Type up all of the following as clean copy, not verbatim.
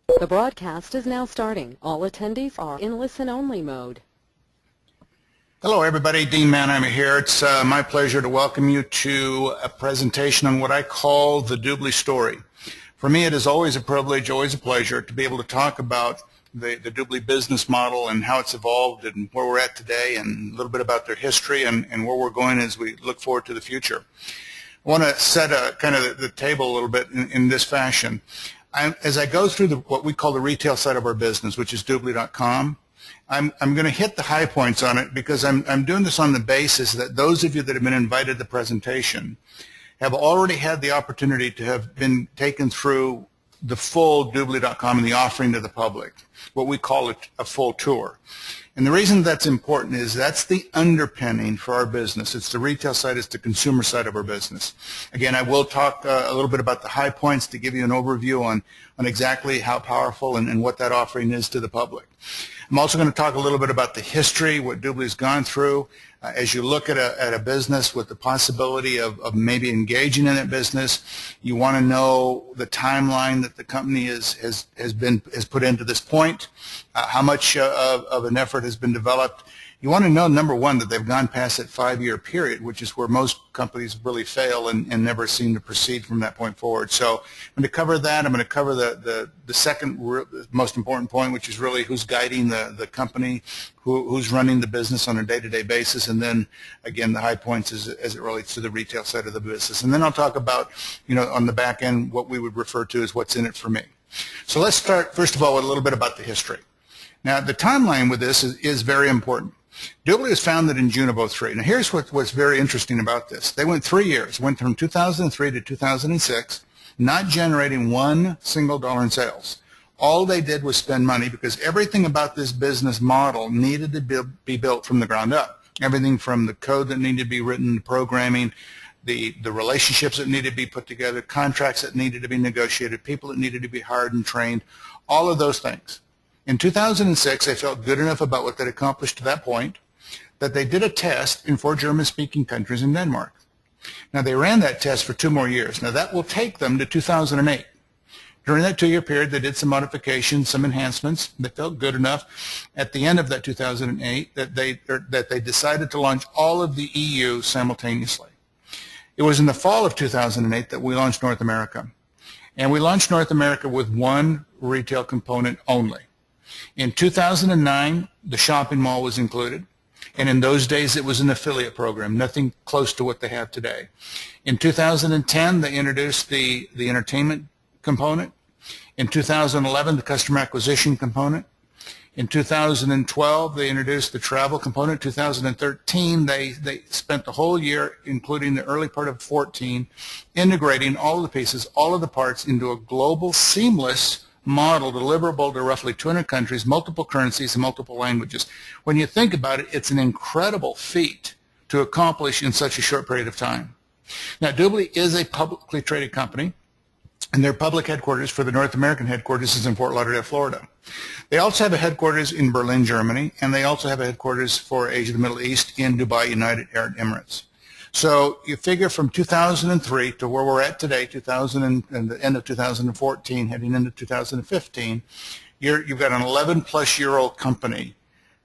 The broadcast is now starting. All attendees are in listen-only mode. Hello everybody, Dean Mannhiemer here. It's my pleasure to welcome you to a presentation on what I call the DubLi story. For me, it is always a privilege, always a pleasure to be able to talk about the DubLi business model and how it's evolved and where we're at today, and a little bit about their history and where we're going as we look forward to the future. I want to set kind of the table a little bit in this fashion. As I go through what we call the retail side of our business, which is DubLi.com, I'm going to hit the high points on it because I'm doing this on the basis that those of you that have been invited to the presentation have already had the opportunity to have been taken through the full DubLi.com and the offering to the public, what we call a full tour. And the reason that's important is that's the underpinning for our business. It's the retail side, it's the consumer side of our business. Again, I will talk a little bit about the high points to give you an overview on exactly how powerful and what that offering is to the public. I'm also going to talk a little bit about the history, what DubLi's gone through. As you look at a business with the possibility of maybe engaging in that business, you want to know the timeline that the company has put into this point, how much of an effort has been developed. You want to know, number one, that they've gone past that 5-year period, which is where most companies really fail and never seem to proceed from that point forward. So I'm going to cover that. I'm going to cover the second most important point, which is really who's guiding the company, who's running the business on a day-to-day basis, and then, again, the high points as it relates to the retail side of the business. And then I'll talk about, on the back end, what we would refer to as what's in it for me. So let's start, first of all, with a little bit about the history. Now, the timeline with this is very important. DubLi was founded in June of 2003. Now, here's what's very interesting about this. They went 3 years, went from 2003 to 2006, not generating one single dollar in sales. All they did was spend money because everything about this business model needed to be built from the ground up. Everything from the code that needed to be written, the programming, the relationships that needed to be put together, contracts that needed to be negotiated, people that needed to be hired and trained, all of those things. In 2006, they felt good enough about what they'd accomplished to that point that they did a test in 4 German-speaking countries in Denmark. Now, they ran that test for 2 more years. Now, that will take them to 2008. During that 2-year period, they did some modifications, some enhancements. They felt good enough at the end of that 2008 that they decided to launch all of the EU simultaneously. It was in the fall of 2008 that we launched North America. And we launched North America with one retail component only. In 2009, the shopping mall was included, and in those days it was an affiliate program, nothing close to what they have today. In 2010, they introduced the entertainment component. In 2011, the customer acquisition component. In 2012, they introduced the travel component. 2013, they spent the whole year, including the early part of 2014, integrating all of the pieces, all of the parts into a global, seamless model deliverable to roughly 200 countries, multiple currencies, and multiple languages. When you think about it, it's an incredible feat to accomplish in such a short period of time. Now, DubLi is a publicly traded company, and their public headquarters for the North American headquarters is in Fort Lauderdale, Florida. They also have a headquarters in Berlin, Germany, and they also have a headquarters for Asia and the Middle East in Dubai, United Arab Emirates. So you figure from 2003 to where we're at today, and the end of 2014, heading into 2015, you've got an 11-plus-year-old company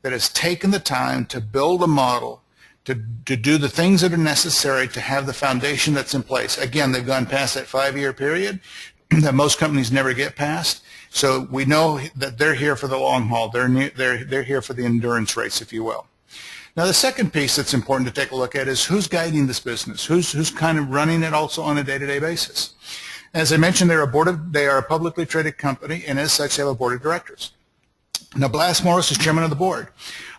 that has taken the time to build a model to do the things that are necessary to have the foundation that's in place. Again, they've gone past that 5-year period that most companies never get past. So we know that they're here for the long haul. They're here for the endurance race, if you will. Now, the second piece that's important to take a look at is who's guiding this business, who's kind of running it also on a day-to-day basis. As I mentioned, they are a publicly traded company, and as such, they have a board of directors. Now, Blas Morris is chairman of the board.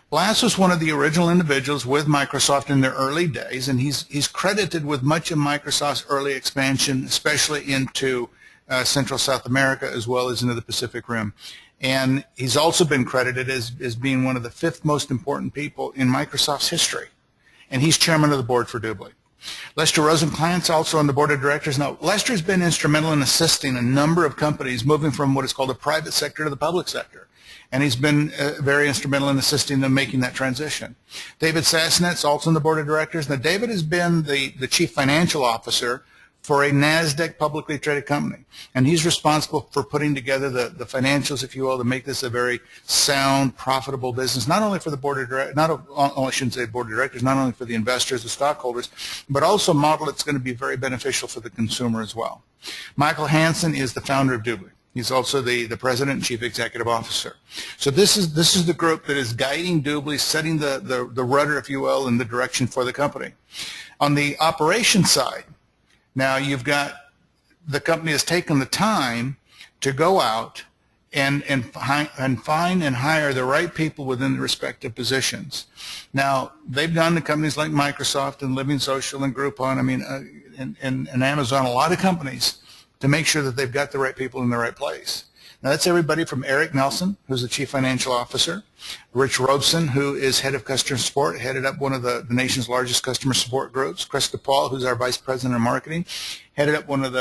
Blas was one of the original individuals with Microsoft in their early days, and he's credited with much of Microsoft's early expansion, especially into Central South America as well as into the Pacific Rim. And he's also been credited as being one of the 5th most important people in Microsoft's history. And he's chairman of the board for DubLi. Lester Rosenklantz also on the board of directors. Now, Lester's been instrumental in assisting a number of companies moving from what is called the private sector to the public sector. And he's been very instrumental in assisting them making that transition. David Sasnet's also on the board of directors. Now, David has been the chief financial officer for a NASDAQ publicly traded company. And he's responsible for putting together the financials, if you will, to make this a very sound, profitable business, not only for the board of directors, I shouldn't say board of directors, not only for the investors, the stockholders, but also a model that's going to be very beneficial for the consumer as well. Michael Hansen is the founder of DubLi. He's also the president and chief executive officer. So this is the group that is guiding DubLi, setting the rudder, if you will, in the direction for the company. On the operations side, now you've got the company has taken the time to go out and find and hire the right people within the respective positions. Now they've gone to companies like Microsoft and Living Social and Groupon, and Amazon, a lot of companies, to make sure that they've got the right people in the right place. Now that's everybody from Eric Nelson, who's the Chief Financial Officer, Rich Robeson, who is Head of Customer Support, headed up one of the nation's largest customer support groups, Krista Paul, who's our Vice President of Marketing, headed up one of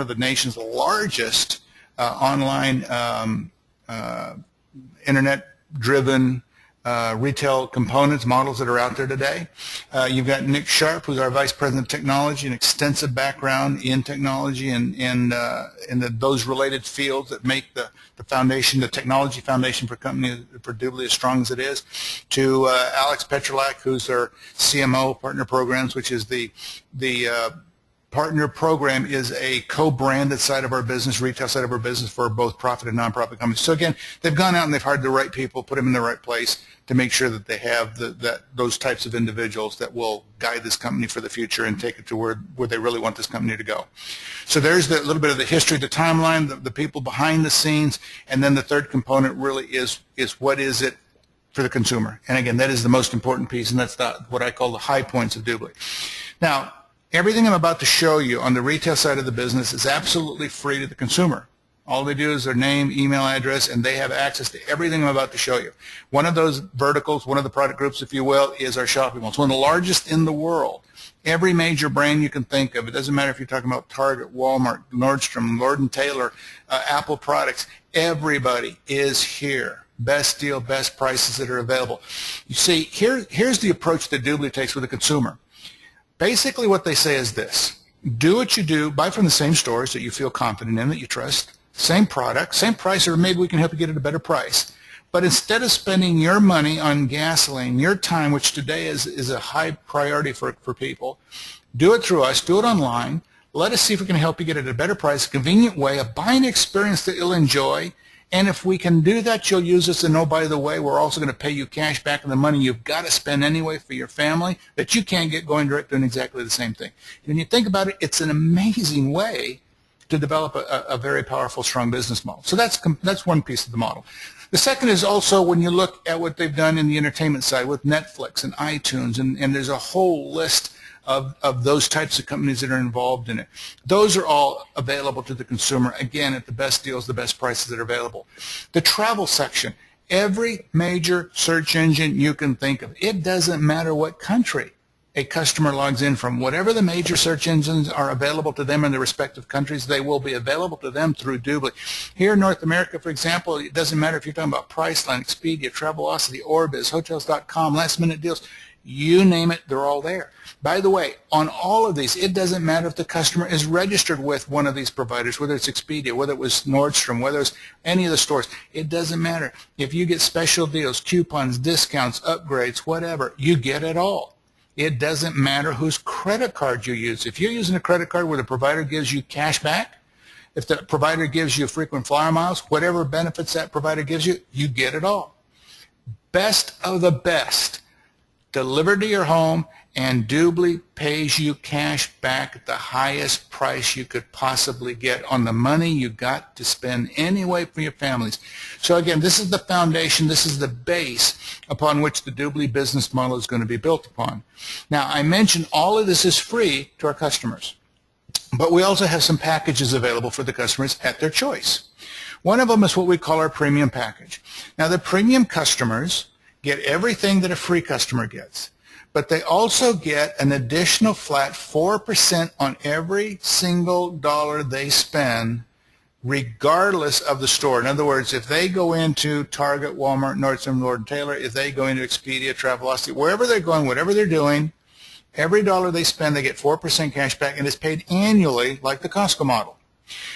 the nation's largest online internet-driven retail components models that are out there today. You've got Nick Sharp, who's our Vice President of Technology, an extensive background in technology and in those related fields that make the foundation, the technology foundation for DubLi as strong as it is. To Alex Petrolak, who's our CMO, Partner Programs, which is the Partner Program is a co-branded side of our business, retail side of our business for both profit and nonprofit companies. So again, they've gone out and they've hired the right people, put them in the right place to make sure that they have those types of individuals that will guide this company for the future and take it to where they really want this company to go. So there's a little bit of the history, the timeline, the people behind the scenes, and then the third component really is what is it for the consumer. And again, that is the most important piece, and that's what I call the high points of DubLi. Now, everything I'm about to show you on the retail side of the business is absolutely free to the consumer. All they do is their name, email address, and they have access to everything I'm about to show you. One of those verticals, one of the product groups, if you will, is our shopping mall. It's one of the largest in the world. Every major brand you can think of, it doesn't matter if you're talking about Target, Walmart, Nordstrom, Lord & Taylor, Apple products, everybody is here. Best deal, best prices that are available. You see, here's the approach that DubLi takes with the consumer. Basically what they say is this: do what you do, buy from the same stores that you feel confident in, that you trust, same product, same price, or maybe we can help you get at a better price. But instead of spending your money on gasoline, your time, which today is a high priority for people, do it through us, do it online. Let us see if we can help you get at a better price, a convenient way, a buying experience that you'll enjoy. And if we can do that, you'll use us. And oh, by the way, we're also going to pay you cash back on the money you've got to spend anyway for your family that you can't get going direct doing exactly the same thing. When you think about it, it's an amazing way to develop a very powerful, strong business model. So that's one piece of the model. The second is also when you look at what they've done in the entertainment side with Netflix and iTunes, and there's a whole list of those types of companies that are involved in it. Those are all available to the consumer, again, at the best deals, the best prices that are available. The travel section, every major search engine you can think of. It doesn't matter what country a customer logs in from. Whatever the major search engines are available to them in their respective countries, they will be available to them through DubLi. Here in North America, for example, it doesn't matter if you're talking about Priceline, Expedia, Travelocity, Orbis, Hotels.com, Last Minute Deals, you name it, they're all there. By the way, on all of these, it doesn't matter if the customer is registered with one of these providers, whether it's Expedia, whether it was Nordstrom, whether it's any of the stores. It doesn't matter. If you get special deals, coupons, discounts, upgrades, whatever, you get it all. It doesn't matter whose credit card you use. If you're using a credit card where the provider gives you cash back, if the provider gives you frequent flyer miles, whatever benefits that provider gives you, you get it all. Best of the best. Delivered to your home, and DubLi pays you cash back at the highest price you could possibly get on the money you got to spend anyway for your families. So again, this is the foundation, this is the base upon which the DubLi business model is going to be built upon. Now, I mentioned all of this is free to our customers, but we also have some packages available for the customers at their choice. One of them is what we call our premium package. Now, the premium customers get everything that a free customer gets, but they also get an additional flat 4% on every single dollar they spend, regardless of the store. In other words, if they go into Target, Walmart, Nordstrom, Lord & Taylor, if they go into Expedia, Travelocity, wherever they're going, whatever they're doing, Every dollar they spend, they get 4% cash back, and it's paid annually like the Costco model.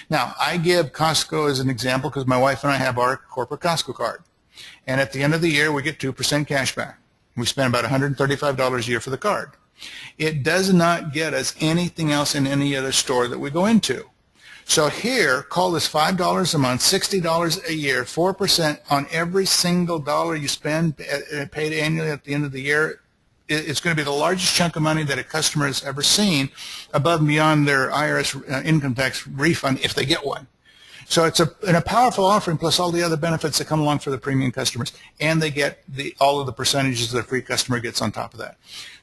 Now, I give Costco as an example because my wife and I have our corporate Costco card. And at the end of the year, we get 2% cash back. We spend about $135 a year for the card. It does not get us anything else in any other store that we go into. So here, call this $5 a month, $60 a year, 4% on every single dollar you spend paid annually at the end of the year. It's going to be the largest chunk of money that a customer has ever seen above and beyond their IRS income tax refund if they get one. So it's a powerful offering plus all the other benefits that come along for the premium customers, and they get all of the percentages the free customer gets on top of that.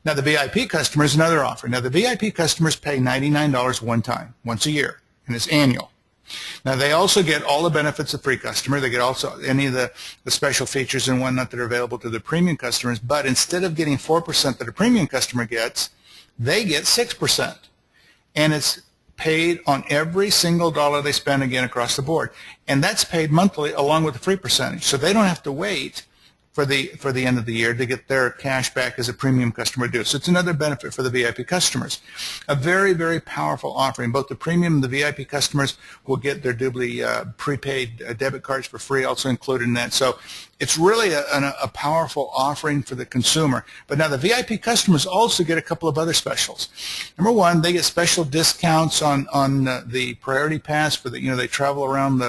Now the VIP customer is another offering. Now the VIP customers pay $99 one time, once a year, and it's annual. Now they also get all the benefits of free customer. They get also any of the special features and whatnot that are available to the premium customers, but instead of getting 4% that a premium customer gets, they get 6%. And it's paid on every single dollar they spend, again, across the board. And that's paid monthly along with the free percentage. So they don't have to wait for the end of the year to get their cash back as a premium customer do. So it's another benefit for the VIP customers. A very, very powerful offering. Both the premium and the VIP customers will get their DubLi prepaid debit cards for free, also included in that. So it's really a powerful offering for the consumer. But now the VIP customers also get a couple of other specials. Number one, they get special discounts on the Priority Pass for they travel around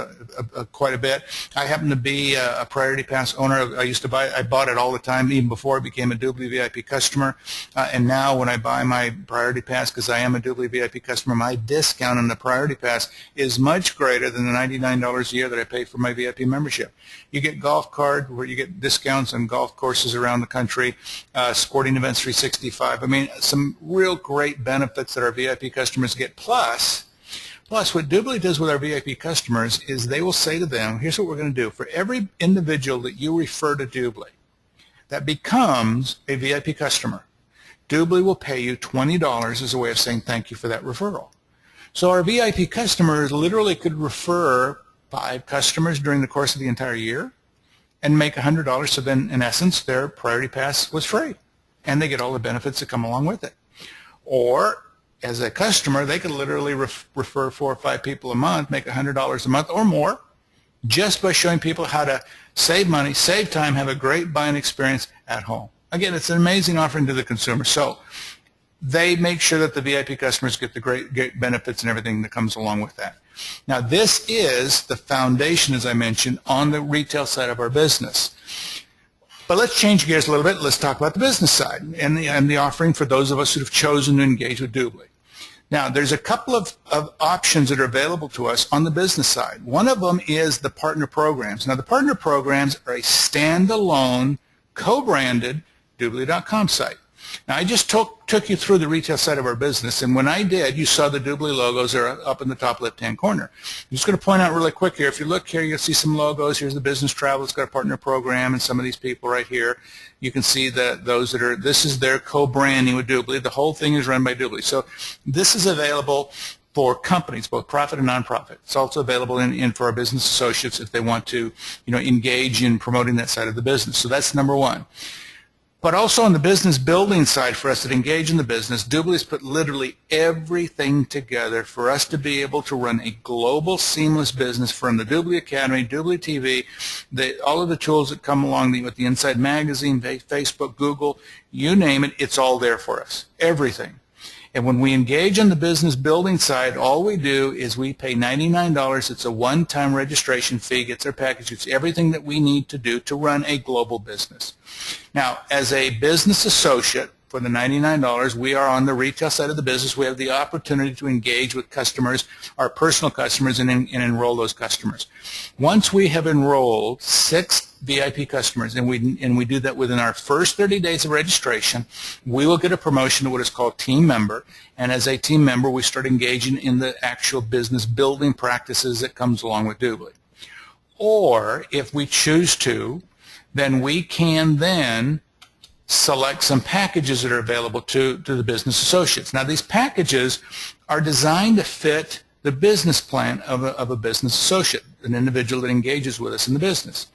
quite a bit. I happen to be a Priority Pass owner. I bought it all the time, even before I became a DubLi VIP customer. And now when I buy my Priority Pass, because I am a DubLi VIP customer, my discount on the Priority Pass is much greater than the $99 a year that I pay for my VIP membership. You get golf card where you get discounts on golf courses around the country, sporting events 365. I mean, some real great benefits that our VIP customers get. Plus, what DubLi does with our VIP customers is they will say to them, here's what we're going to do. For every individual that you refer to DubLi that becomes a VIP customer, DubLi will pay you $20 as a way of saying thank you for that referral. So our VIP customers literally could refer 5 customers during the course of the entire year and make $100, so then in essence their Priority Pass was free and they get all the benefits that come along with it. Or as a customer, they could literally refer 4 or 5 people a month, make $100 a month or more just by showing people how to save money, save time, have a great buying experience at home. Again, it's an amazing offering to the consumer. So they make sure that the VIP customers get the great benefits and everything that comes along with that. Now, this is the foundation, as I mentioned, on the retail side of our business. But let's change gears a little bit. Let's talk about the business side and the offering for those of us who have chosen to engage with DubLi. Now, there's a couple of options that are available to us on the business side. One of them is the partner programs. Now, the partner programs are a standalone, co-branded DubLi.com site. Now, I just took you through the retail side of our business, and when I did, you saw the DubLi logos are up in the top left-hand corner. I'm just going to point out really quick here. If you look here, you'll see some logos. Here's the business travel. It's got a partner program, and some of these people right here. You can see that this is their co-branding with DubLi. The whole thing is run by DubLi. So this is available for companies, both profit and nonprofit. It's also available for our business associates if they want to, engage in promoting that side of the business. So that's number one. But also on the business building side, for us that engage in the business, DubLi has put literally everything together for us to be able to run a global, seamless business from the DubLi Academy, DubLi TV, all of the tools that come along with the Inside Magazine, Facebook, Google, you name it, it's all there for us, everything. And when we engage on the business building side, all we do is we pay $99. It's a one-time registration fee, gets our package. It's everything that we need to do to run a global business. Now, as a business associate, for the $99, we are on the retail side of the business. We have the opportunity to engage with customers, our personal customers, and enroll those customers. Once we have enrolled 6 VIP customers, and we do that within our first 30 days of registration, we will get a promotion to what is called team member. And as a team member, we start engaging in the actual business building practices that comes along with DubLi. Or if we choose to, then we can then select some packages that are available to the business associates. Now, these packages are designed to fit the business plan of a business associate, an individual that engages with us in the business.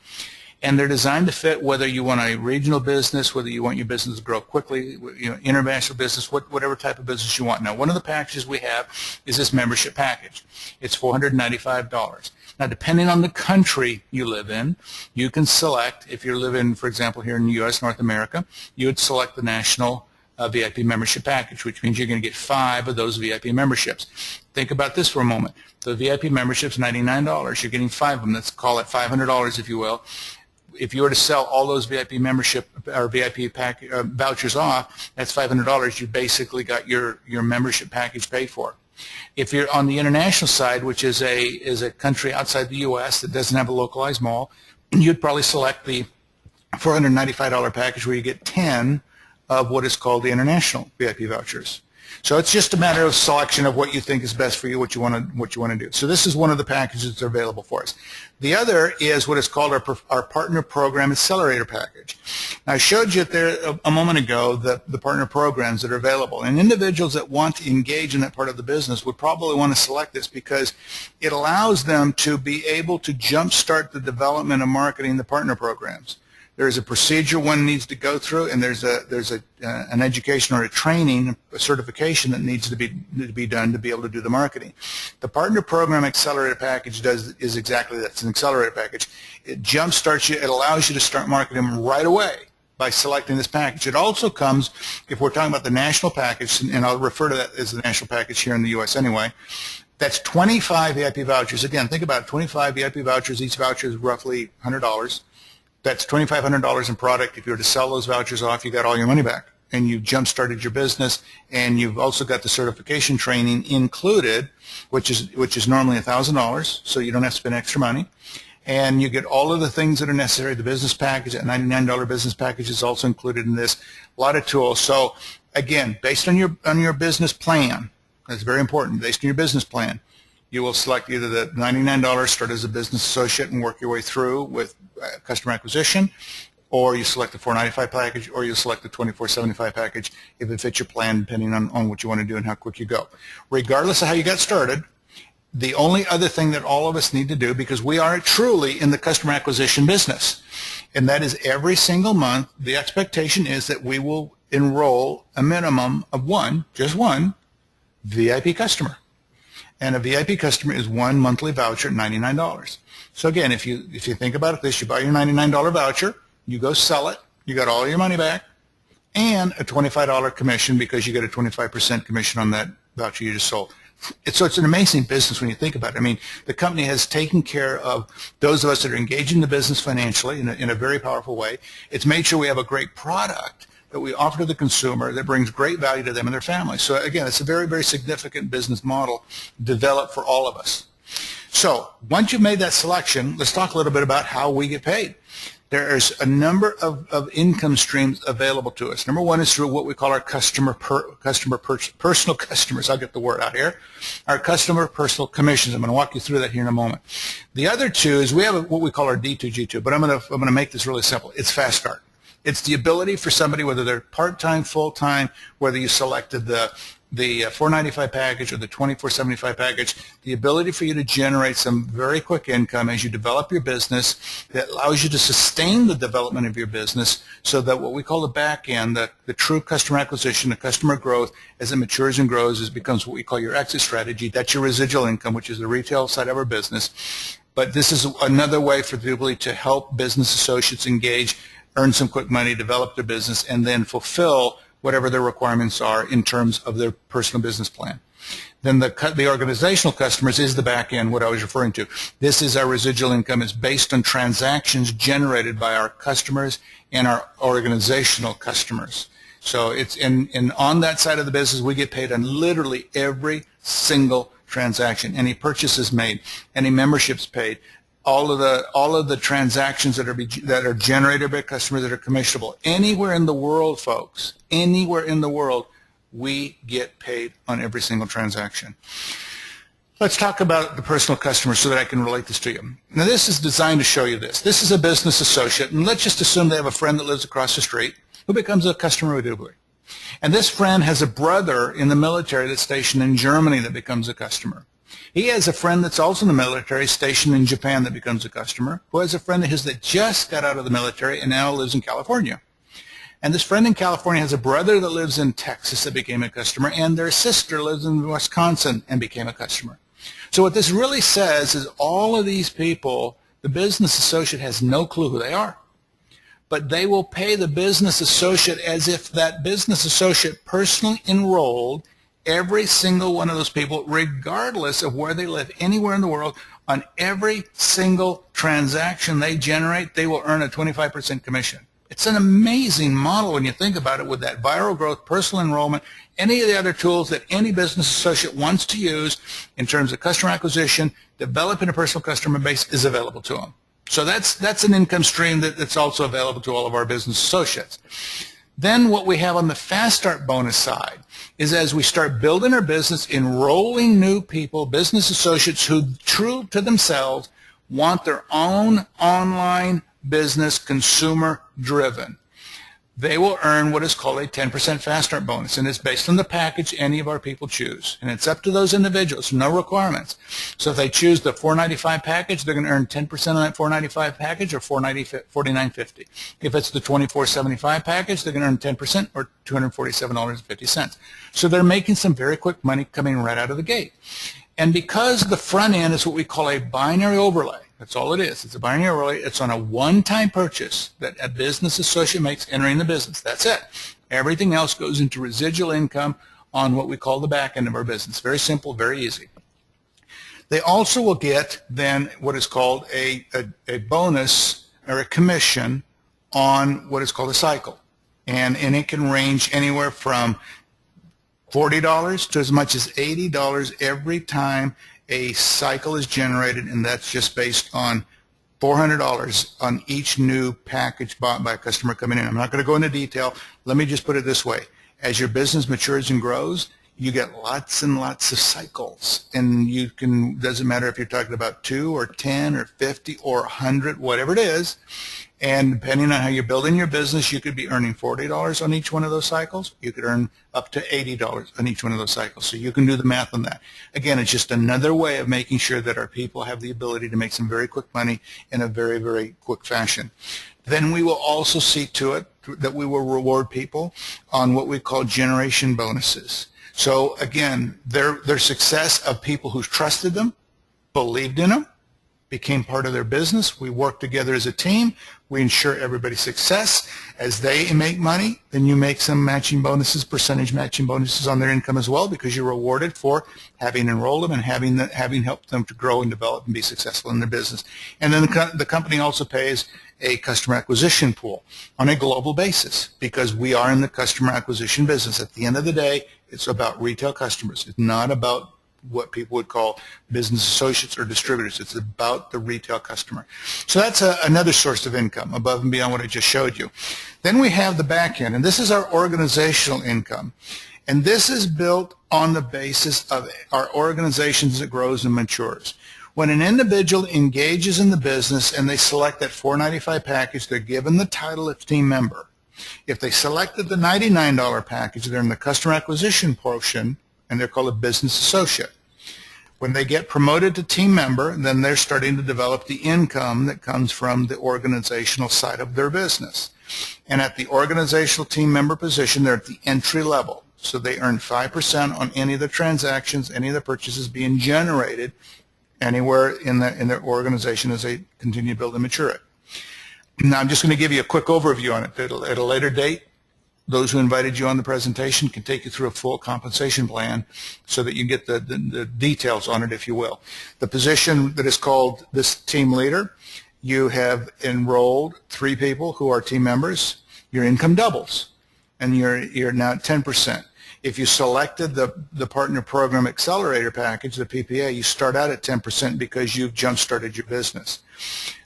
And they're designed to fit whether you want a regional business, whether you want your business to grow quickly, international business, whatever type of business you want. Now, one of the packages we have is this membership package. It's $495. Now, depending on the country you live in, you can select, if you're living, for example, here in the U.S., North America, you would select the national VIP membership package, which means you're going to get 5 of those VIP memberships. Think about this for a moment. The VIP membership's $99. You're getting 5 of them. Let's call it $500, if you will. If you were to sell all those VIP membership or VIP vouchers off, that's $500. You basically got your membership package paid for. If you're on the international side, which is a country outside the U.S. that doesn't have a localized mall, you'd probably select the $495 package where you get 10 of what is called the international VIP vouchers. So it's just a matter of selection of what you think is best for you, what you want to do. So this is one of the packages that are available for us. The other is what is called our Partner Program Accelerator package. Now, I showed you there a moment ago the partner programs that are available, and individuals that want to engage in that part of the business would probably want to select this because it allows them to be able to jumpstart the development and marketing the partner programs. There's a procedure one needs to go through, and there's an education or a training, a certification that needs to be done to be able to do the marketing. The Partner Program Accelerator package is exactly that. It's an accelerator package. It jumpstarts you. It allows you to start marketing right away by selecting this package. It also comes, if we're talking about the national package, and I'll refer to that as the national package here in the U.S. anyway, that's 25 VIP vouchers. Again, think about it, 25 VIP vouchers. Each voucher is roughly $100. That's $2,500 in product. If you were to sell those vouchers off, you got all your money back, and you've jump-started your business, and you've also got the certification training included, which is normally $1,000, so you don't have to spend extra money, and you get all of the things that are necessary. The business package, that $99 business package, is also included in this. A lot of tools. So again, based on your business plan, that's very important. Based on your business plan, you will select either the $99, start as a business associate and work your way through with customer acquisition, or you select the $495 package, or you select the $2475 package if it fits your plan, depending on what you want to do and how quick you go. Regardless of how you got started, the only other thing that all of us need to do, because we are truly in the customer acquisition business, and that is every single month, the expectation is that we will enroll a minimum of just one VIP customer. And a VIP customer is one monthly voucher at $99. So again, if you think about it, you buy your $99 voucher, you go sell it, you got all your money back, and a $25 commission because you get a 25% commission on that voucher you just sold. So it's an amazing business when you think about it. I mean, the company has taken care of those of us that are engaged in the business financially in a very powerful way. It's made sure we have a great product that we offer to the consumer that brings great value to them and their families. So again, it's a very, very significant business model developed for all of us. So once you've made that selection, let's talk a little bit about how we get paid. There's a number of income streams available to us. Number one is through what we call our personal customers. I'll get the word out here. Our customer personal commissions. I'm going to walk you through that here in a moment. The other two is we have what we call our D2G2, but I'm going to make this really simple. It's Fast Start. It's the ability for somebody, whether they're part-time, full-time, whether you selected the $495 package or the $2475 package, the ability for you to generate some very quick income as you develop your business that allows you to sustain the development of your business so that what we call the back end, the true customer acquisition, the customer growth, as it matures and grows, becomes what we call your exit strategy. That's your residual income, which is the retail side of our business. But this is another way for DubLi to help business associates engage, earn some quick money, develop their business, and then fulfill whatever their requirements are in terms of their personal business plan. Then the organizational customers is the back end, what I was referring to. This is our residual income. It's based on transactions generated by our customers and our organizational customers. So it's on that side of the business, we get paid on literally every single transaction, any purchases made, any memberships paid, all of the transactions that are generated by customers that are commissionable. Anywhere in the world, folks, anywhere in the world, we get paid on every single transaction. Let's talk about the personal customer so that I can relate this to you. Now, this is designed to show you this. This is a business associate, and let's just assume they have a friend that lives across the street who becomes a customer with DubLi. And this friend has a brother in the military that's stationed in Germany that becomes a customer. He has a friend that's also in the military stationed in Japan that becomes a customer, who has a friend of his that just got out of the military and now lives in California. And this friend in California has a brother that lives in Texas that became a customer, and their sister lives in Wisconsin and became a customer. So what this really says is all of these people, the business associate has no clue who they are. But they will pay the business associate as if that business associate personally enrolled every single one of those people, regardless of where they live, anywhere in the world. On every single transaction they generate, they will earn a 25% commission. It's an amazing model when you think about it, with that viral growth, personal enrollment, any of the other tools that any business associate wants to use in terms of customer acquisition, developing a personal customer base is available to them. So that's an income stream that's also available to all of our business associates. Then what we have on the Fast Start bonus side is, as we start building our business, enrolling new people, business associates who, true to themselves, want their own online business, consumer driven. They will earn what is called a 10% Fast Start bonus, and it's based on the package any of our people choose. And it's up to those individuals, no requirements. So if they choose the $495 package, they're going to earn 10% on that $495 package, or $49.50. If it's the $24.75 package, they're going to earn 10%, or $247.50. So they're making some very quick money coming right out of the gate. And because the front end is what we call a binary overlay, that's all it is. It's a binary overlay. It's on a one-time purchase that a business associate makes entering the business. That's it. Everything else goes into residual income on what we call the back end of our business. Very simple, very easy. They also will get then what is called a bonus or a commission on what is called a cycle. And it can range anywhere from $40 to as much as $80 every time a cycle is generated, and that's just based on $400 on each new package bought by a customer coming in. I'm not going to go into detail. Let me just put it this way. As your business matures and grows, you get lots and lots of cycles, and you can, doesn't matter if you're talking about 2 or 10 or 50 or 100, whatever it is. And depending on how you're building your business, you could be earning $40 on each one of those cycles. You could earn up to $80 on each one of those cycles. So you can do the math on that. Again, it's just another way of making sure that our people have the ability to make some very quick money in a very, very quick fashion. Then we will also see to it that we will reward people on what we call generation bonuses. So again, their success of people who trusted them, believed in them, became part of their business. We work together as a team. We ensure everybody's success. As they make money, then you make some matching bonuses, percentage matching bonuses on their income as well, because you're rewarded for having enrolled them and having helped them to grow and develop and be successful in their business. And then the company also pays a customer acquisition pool on a global basis, because we are in the customer acquisition business. At the end of the day, it's about retail customers. It's not about what people would call business associates or distributors. It's about the retail customer. So that's another source of income above and beyond what I just showed you. Then we have the back end, and this is our organizational income. And this is built on the basis of our organization as it grows and matures. When an individual engages in the business and they select that $495 package, they're given the title of team member. If they selected the $99 package, they're in the customer acquisition portion, and they're called a business associate. When they get promoted to team member, then they're starting to develop the income that comes from the organizational side of their business. And at the organizational team member position, they're at the entry level. So they earn 5% on any of the transactions, any of the purchases being generated anywhere in their organization as they continue to build and mature it. Now I'm just going to give you a quick overview on it. At a later date, those who invited you on the presentation can take you through a full compensation plan so that you get the details on it, if you will. The position that is called this team leader, you have enrolled 3 people who are team members. Your income doubles, and you're now at 10%. If you selected the Partner Program Accelerator package, the PPA, you start out at 10% because you've jump-started your business.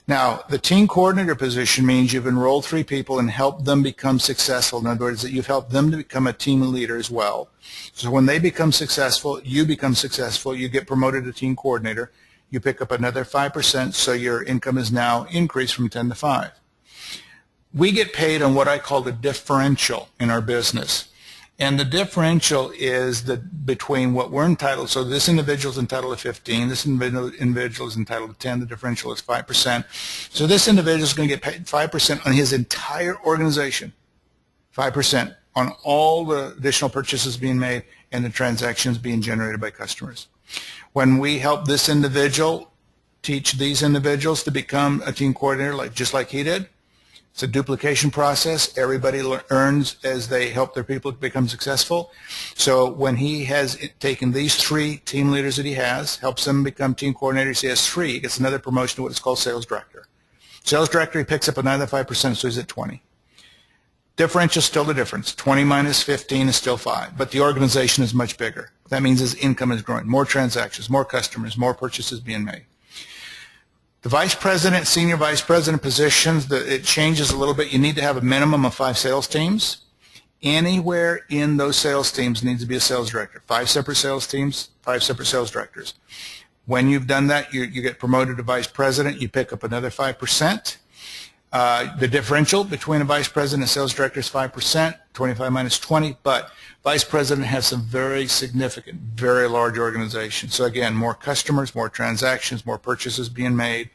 Now, the team coordinator position means you've enrolled 3 people and helped them become successful. In other words, that you've helped them to become a team leader as well. So when they become successful, you get promoted to team coordinator, you pick up another 5%, so your income is now increased from 10 to 5. We get paid on what I call the differential in our business. And the differential is between what we're entitled. So this individual is entitled to 15. This individual is entitled to 10. The differential is 5%. So this individual is going to get paid 5% on his entire organization, 5% on all the additional purchases being made and the transactions being generated by customers. When we help this individual teach these individuals to become a team coordinator, just like he did, it's a duplication process. Everybody earns as they help their people become successful. So when he has taken these 3 team leaders that he has, helps them become team coordinators, he has 3, he gets another promotion to what is called sales director. Sales director, he picks up another 5%, so he's at 20. Differential is still the difference. 20 minus 15 is still 5, but the organization is much bigger. That means his income is growing. More transactions, more customers, more purchases being made. The vice president, senior vice president positions, it changes a little bit. You need to have a minimum of 5 sales teams. Anywhere in those sales teams needs to be a sales director. 5 separate sales teams, 5 separate sales directors. When you've done that, you get promoted to vice president. You pick up another 5%. The differential between a vice president and sales director is 5%, 25 minus 20, but vice president has some very significant, very large organizations. So again, more customers, more transactions, more purchases being made.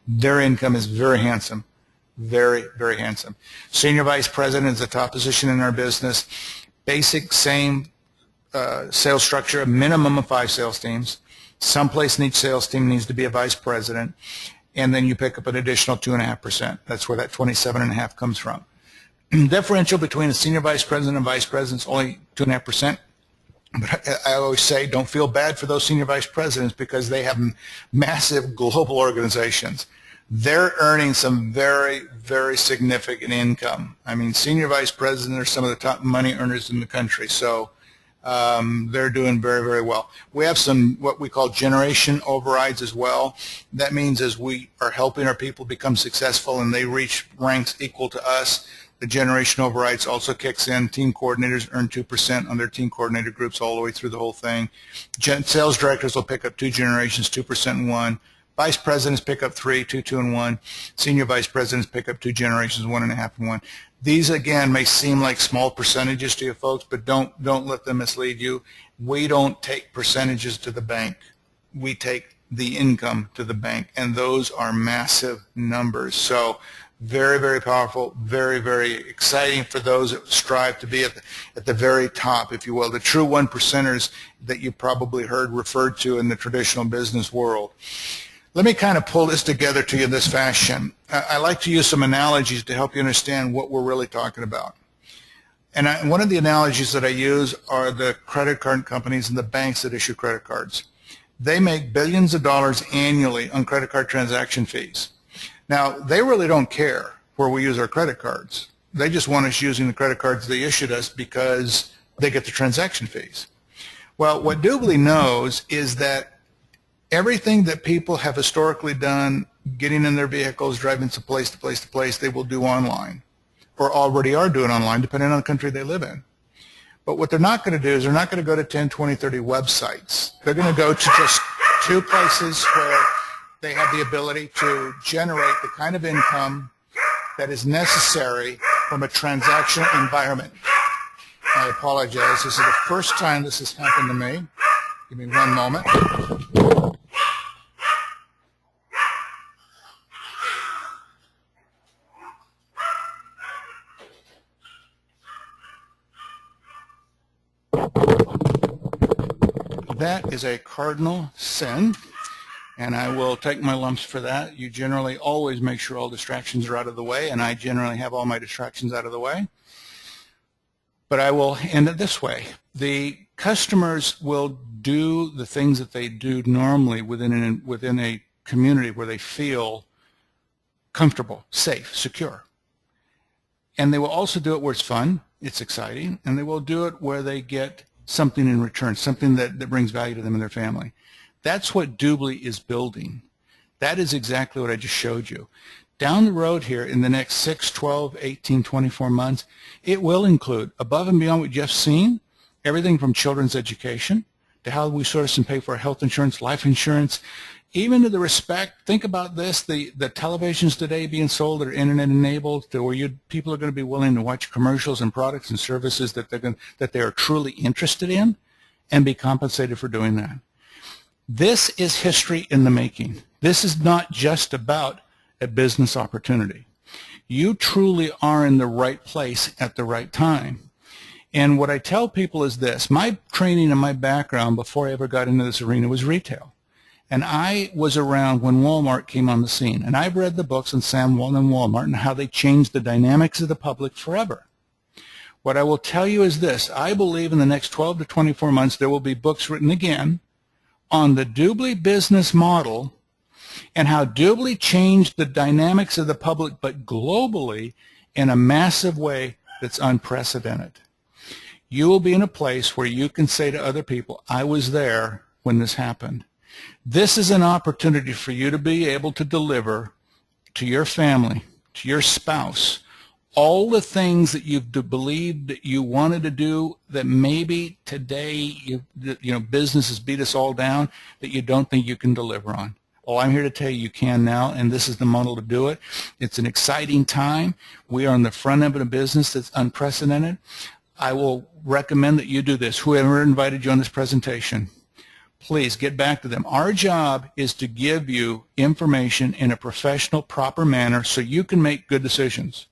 Their income is very handsome, very, very handsome. Senior vice president is the top position in our business. Basic, same sales structure, a minimum of 5 sales teams. Someplace in each sales team needs to be a vice president. And then you pick up an additional 2.5%. That's where that 27.5 comes from. Differential between a senior vice president and vice president is only 2.5%. But I always say don't feel bad for those senior vice presidents because they have massive global organizations. They're earning some very, very significant income. I mean, senior vice presidents are some of the top money earners in the country. So they're doing very, very well. We have some what we call generation overrides as well. That means as we are helping our people become successful and they reach ranks equal to us, the generation overrides also kicks in. Team coordinators earn 2% on their team coordinator groups all the way through the whole thing. Sales directors will pick up 2 generations, 2% and 1. Vice presidents pick up 3, 2, 2 and 1. Senior vice presidents pick up 2 generations, 1.5 and 1. These, again, may seem like small percentages to you folks, but don't let them mislead you. We don't take percentages to the bank. We take the income to the bank, and those are massive numbers. So very, very powerful, very, very exciting for those that strive to be at the very top, if you will, the true 1%ers that you probably heard referred to in the traditional business world. Let me kind of pull this together to you in this fashion. I like to use some analogies to help you understand what we're really talking about. And one of the analogies that I use are the credit card companies and the banks that issue credit cards. They make billions of dollars annually on credit card transaction fees. Now, they really don't care where we use our credit cards. They just want us using the credit cards they issued us because they get the transaction fees. Well, what DubLi knows is that everything that people have historically done, getting in their vehicles, driving from place to place to place, they will do online or already are doing online, depending on the country they live in. But what they're not going to do is they're not going to go to 10, 20, 30 websites. They're going to go to just 2 places where they have the ability to generate the kind of income that is necessary from a transactional environment. I apologize. This is the first time this has happened to me. Give me one moment. That is a cardinal sin, and I will take my lumps for that. You generally always make sure all distractions are out of the way, and I generally have all my distractions out of the way. But I will end it this way. The customers will do the things that they do normally within a community where they feel comfortable, safe, secure. And they will also do it where it's fun, it's exciting, and they will do it where they get something in return, something that brings value to them and their family. That's what DubLi is building. That is exactly what I just showed you. Down the road here in the next 6, 12, 18, 24 months, it will include, above and beyond what Jeff's seen, everything from children's education to how we source and pay for health insurance, life insurance, even to the respect, think about this, the televisions today being sold are internet enabled, to where people are going to be willing to watch commercials and products and services that they are truly interested in and be compensated for doing that. This is history in the making. This is not just about a business opportunity. You truly are in the right place at the right time. And what I tell people is this: my training and my background before I ever got into this arena was retail. And I was around when Walmart came on the scene. And I've read the books on Sam Walton and Walmart and how they changed the dynamics of the public forever. What I will tell you is this: I believe in the next 12 to 24 months there will be books written again on the DubLi business model and how DubLi changed the dynamics of the public, but globally in a massive way that's unprecedented. You will be in a place where you can say to other people, I was there when this happened. This is an opportunity for you to be able to deliver to your family, to your spouse, all the things that you've believed that you wanted to do that maybe today business has beat us all down, that you don't think you can deliver on. Well, I'm here to tell you can now, and this is the model to do it. It's an exciting time. We are on the front end of a business that's unprecedented. I will recommend that you do this. Whoever invited you on this presentation, please get back to them. Our job is to give you information in a professional, proper manner so you can make good decisions.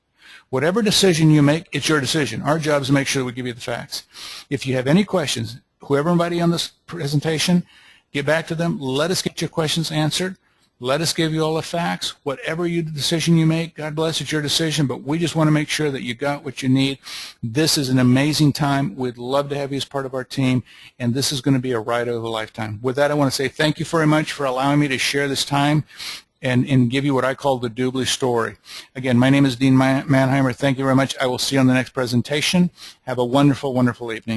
Whatever decision you make, it's your decision. Our job is to make sure that we give you the facts. If you have any questions, whoever invited you on this presentation, get back to them. Let us get your questions answered. Let us give you all the facts. Whatever decision you make, God bless, it's your decision, but we just want to make sure that you got what you need. This is an amazing time. We'd love to have you as part of our team, and this is going to be a ride of a lifetime. With that, I want to say thank you very much for allowing me to share this time and give you what I call the DubLi story. Again, my name is Dean Mannhiemer. Thank you very much. I will see you on the next presentation. Have a wonderful, wonderful evening.